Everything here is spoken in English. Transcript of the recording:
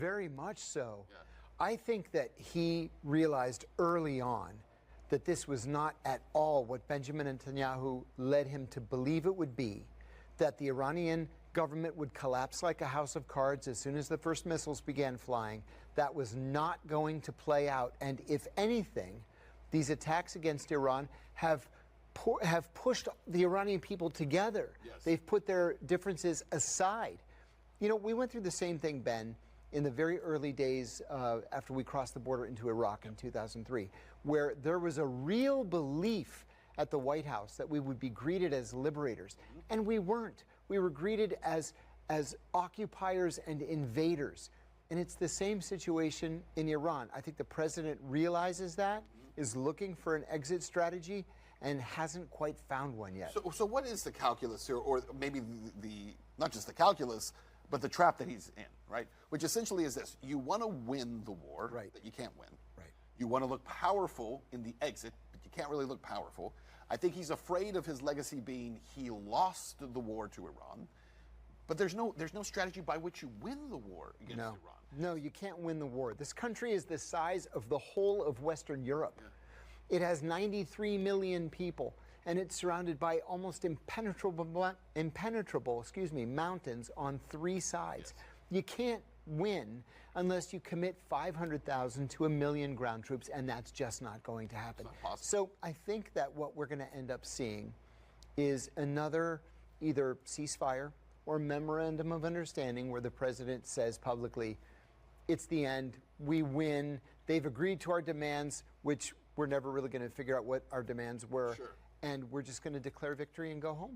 Very much so. Yeah. I think that he realized early on that this was not at all what Benjamin Netanyahu led him to believe it would be, that the Iranian government would collapse like a house of cards as soon as the first missiles began flying. That was not going to play out. And if anything, these attacks against Iran have pushed the Iranian people together. Yes. They've put their differences aside. You know, we went through the same thing, Ben, in the very early days after we crossed the border into Iraq in 2003, where there was a real belief at the White House that we would be greeted as liberators. And we weren't. We were greeted as occupiers and invaders. And it's the same situation in Iran. I think the president realizes that, is looking for an exit strategy, and hasn't quite found one yet. So what is the calculus here, or maybe the not just the calculus, but the trap that he's in, right? Which essentially is this: you want to win the war, Right. that you can't win. Right. You want to look powerful in the exit, but you can't really look powerful. I think he's afraid of his legacy being he lost the war to Iran, but there's no strategy by which you win the war against Iran. No, you can't win the war. This country is the size of the whole of Western Europe. Yeah. It has 93 million people, and it's surrounded by almost impenetrable mountains on three sides. Yes. You can't win unless you commit 500,000 to 1 million ground troops, and that's just not going to happen. It's not possible. So I think that what we're going to end up seeing is another either ceasefire or memorandum of understanding where the president says publicly, it's the end, we win, they've agreed to our demands, which we're never really going to figure out what our demands were, Sure. and we're just going to declare victory and go home.